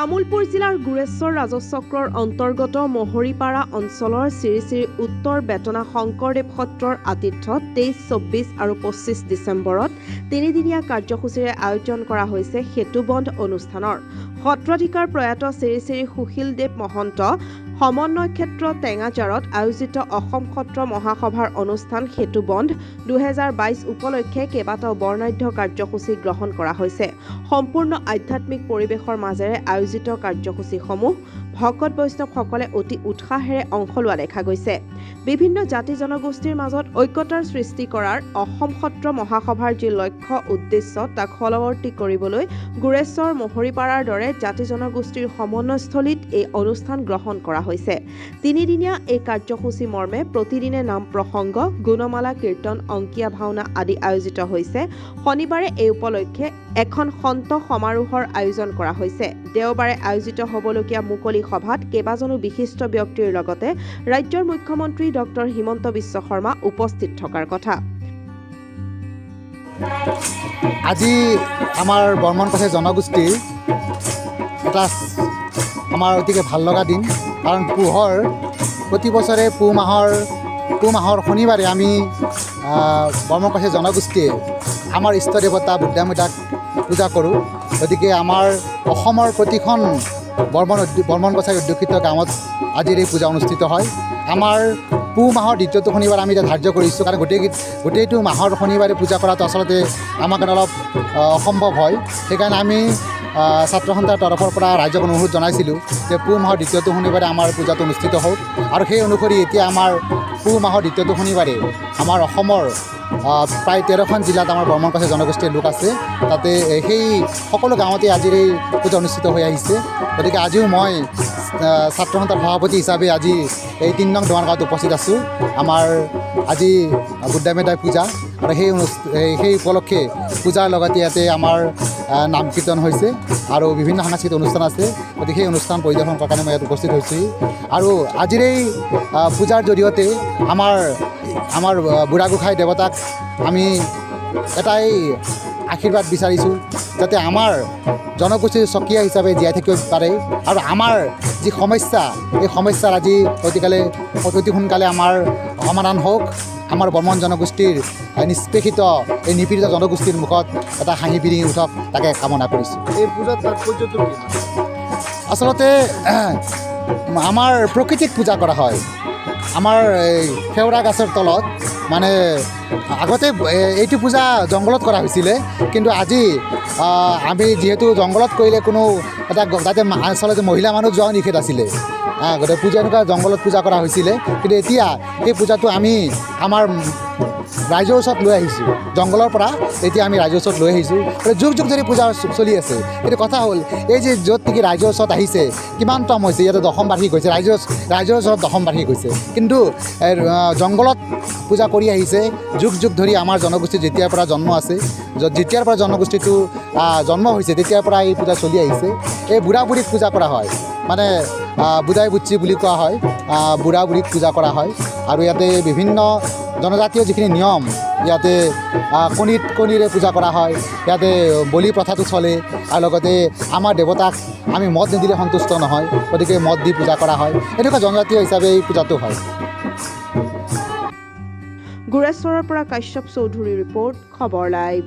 তামুলপুৰ জিলাৰ গুৰেশ্বৰ ৰাজচক্ৰৰ অন্তৰ্গত মহৰীপাৰা অঞ্চলৰ শ্ৰী শ্ৰী উত্তৰ বেতনা শংকৰদেৱ সত্ৰৰ আতিথ্যত 23, 24 আৰু 25 ডিচেম্বৰত তিনিদিনীয়া কাৰ্যসূচীৰে আয়োজন কৰা হৈছে সেতুবন্ধ অনুষ্ঠানৰ। সত্ৰাধিকাৰ প্ৰয়াত শ্ৰী শ্ৰী সুশীলদেৱ মহন্ত সমন্বয় ক্ষেত্ৰ টেঙাজাৰত আয়োজিত অসম সত্ৰ মহাসভাৰ অনুষ্ঠান সেতুবন্ধ 2022 উপলক্ষে কেইবাটাও বৰ্ণাঢ্য কাৰ্যসূচী গ্ৰহণ কৰা হৈছে। সম্পূৰ্ণ আধ্যাত্মিক পৰিৱেশৰ মাজেৰে আয়োজিত কাৰ্যসূচীসমূহ ভকত বৈষ্ণৱসকলে অতি উৎসাহেৰে অংশ লোৱা দেখা গৈছে। বিভিন্ন জাতি জনগোষ্ঠীৰ মাজত ঐক্যতাৰ সৃষ্টি কৰাৰ অসম সত্ৰ মহাসভাৰ যি লক্ষ্য উদ্দেশ্য তাক ফলৱৰ্তী কৰিবলৈ গুৰেশ্বৰ মহৰীপাৰাৰ দৰে জাতি জনগোষ্ঠীৰ সমন্বয়স্থলীত এই অনুষ্ঠান গ্ৰহণ কৰা হৈছে। তিনিদিনীয়া এই কাৰ্যসূচী মৰ্মে প্ৰতিদিনে নাম প্ৰসংগ, গুণমালা কীৰ্তন, অংকীয়া ভাওনা আদি আয়োজিত হৈছে। শনিবাৰে এই উপলক্ষে এখন সন্ত সমাৰোহৰ আয়োজন কৰা হৈছে। দেওবাৰে আয়োজিত হ'বলগীয়া মুকলি সভাত কেইবাজনো বিশিষ্ট ব্যক্তিৰ লগতে ৰাজ্যৰ মুখ্যমন্ত্ৰী ডক্টৰ হিমন্ত বিশ্ব শৰ্মা উপস্থিত থকাৰ কথা। আজি আমাৰ বৰ্মন কছাৰী জনগোষ্ঠীৰ এটা আমাৰ অতিকে ভাল লগা দিন, কাৰণ পুহৰ প্ৰতি বছৰে পুহ মাহৰ শনিবাৰে আমি বৰ্মন কছাৰী জনগোষ্ঠীয়ে আমাৰ ইষ্ট দেৱতা বুদ্ধামৃতাক পূজা কৰোঁ। গতিকে আমাৰ অসমৰ প্ৰতিখন বৰ্মন কছাৰী অধ্যুষিত গাঁৱত আজিৰ এই পূজা অনুষ্ঠিত হয়। আমাৰ পুহ মাহৰ দ্বিতীয়টো শনিবাৰ আমি এতিয়া ধাৰ্য কৰিছোঁ, কাৰণ গোটেইটো মাহৰ শনিবাৰে পূজা কৰাটো আচলতে আমাৰ কাৰণে অলপ অসম্ভৱ হয়। সেইকাৰণে আমি ছাত্ৰ সন্থাৰ তৰফৰ পৰা ৰাইজক অনুৰোধ জনাইছিলোঁ যে পুহ মাহৰ দ্বিতীয়টো শনিবাৰে আমাৰ পূজাটো অনুষ্ঠিত হওক। আৰু সেই অনুসৰি এতিয়া আমাৰ পুহ মাহৰ দ্বিতীয়টো শনিবাৰে আমাৰ অসমৰ প্ৰায় 13খন জিলাত আমাৰ বৰ্মন কছাৰী জনগোষ্ঠীৰ লোক আছে। তাতে সেই সকলো গাঁৱতে আজিৰ এই পূজা অনুষ্ঠিত হৈ আহিছে। গতিকে আজিও মই ছাত্ৰ সন্থাৰ সভাপতি হিচাপে আজি এই 3 নং দোৱান গাঁৱত উপস্থিত আছোঁ। আমাৰ আজি বুদ্ধামৃতাৰ পূজা আৰু সেই উপলক্ষে পূজাৰ লগতে ইয়াতে আমাৰ নাম কীৰ্তন হৈছে আৰু বিভিন্ন সাংস্কৃতিক অনুষ্ঠান আছে। গতিকে সেই অনুষ্ঠান পৰিদৰ্শন কৰাৰ কাৰণে মই ইয়াত উপস্থিত হৈছোঁ। আৰু আজিৰ এই পূজাৰ জৰিয়তে আমাৰ বুঢ়া গোঁসাই দেৱতাক আমি এটাই আশীৰ্বাদ বিচাৰিছোঁ, যাতে আমাৰ জনগোষ্ঠীৰ স্বকীয়া হিচাপে জীয়াই থাকিব পাৰে আৰু আমাৰ যি সমস্যা, এই সমস্যাৰ আজি অতি সোনকালে আমাৰ সমাধান হওক। আমাৰ বৰ্মন জনগোষ্ঠীৰ নিষ্পেষিত এই নিপীড়িত জনগোষ্ঠীৰ মুখত এটা হাঁহি বিৰিঙি উঠক, তাকে কামনা কৰিছোঁ। এই পূজাত তাৎপৰ্যটো কি? আচলতে আমাৰ প্ৰকৃতিক পূজা কৰা হয়। আমাৰ এই সেউৰা গছৰ তলত, মানে আগতে এইটো পূজা জংঘলত কৰা হৈছিলে, কিন্তু আজি আমি যিহেতু জংঘলত কৰিলে কোনো এটা তাতে আচলতে মহিলা মানুহ যোৱাও নিষেধ আছিলে। গতিকে পূজা এনেকুৱা জংঘলত পূজা কৰা হৈছিলে, কিন্তু এতিয়া সেই পূজাটো আমি আমাৰ ৰাইজৰ ওচৰত লৈ আহিছোঁ। জংঘলৰ পৰা এতিয়া আমি ৰাইজৰ ওচৰত লৈ আহিছোঁ। যুগ যুগ ধৰি পূজা চলি আছে। কিন্তু কথা হ'ল এই যে য'ত নেকি ৰাইজৰ ওচৰত আহিছে, কিমান তম হৈছে, ইয়াতে দশম বাৰ্ষিক হৈছে, ৰাইজৰ ওচৰত দশম বাৰ্ষিক হৈছে। কিন্তু জংঘলত পূজা কৰি আহিছে যুগ যুগ ধৰি আমাৰ জনগোষ্ঠী যেতিয়াৰ পৰা জন্ম আছে, যেতিয়াৰ পৰা জনগোষ্ঠীটো জন্ম হৈছে তেতিয়াৰ পৰা এই পূজা চলি আহিছে। এই বুঢ়া বুঢ়ীক পূজা কৰা হয়, মানে বুঢ়াই বুচ্চি বুলি কোৱা হয়, বুঢ়া বুঢ়ীক পূজা কৰা হয়। আৰু ইয়াতে বিভিন্ন জনজাতীয় যিখিনি নিয়ম, ইয়াতে কণীৰে পূজা কৰা হয়, ইয়াতে বলি প্ৰথাটো চলে। আৰু লগতে আমাৰ দেৱতাক আমি মদ নিদিলে সন্তুষ্ট নহয়, গতিকে মদ দি পূজা কৰা হয়। এনেকুৱা জনজাতীয় হিচাপে এই পূজাটো হয়। গুৰেশ্বৰৰ পৰা কাশ্যপ চৌধুৰীৰ ৰিপৰ্ট, খবৰ লাইভ।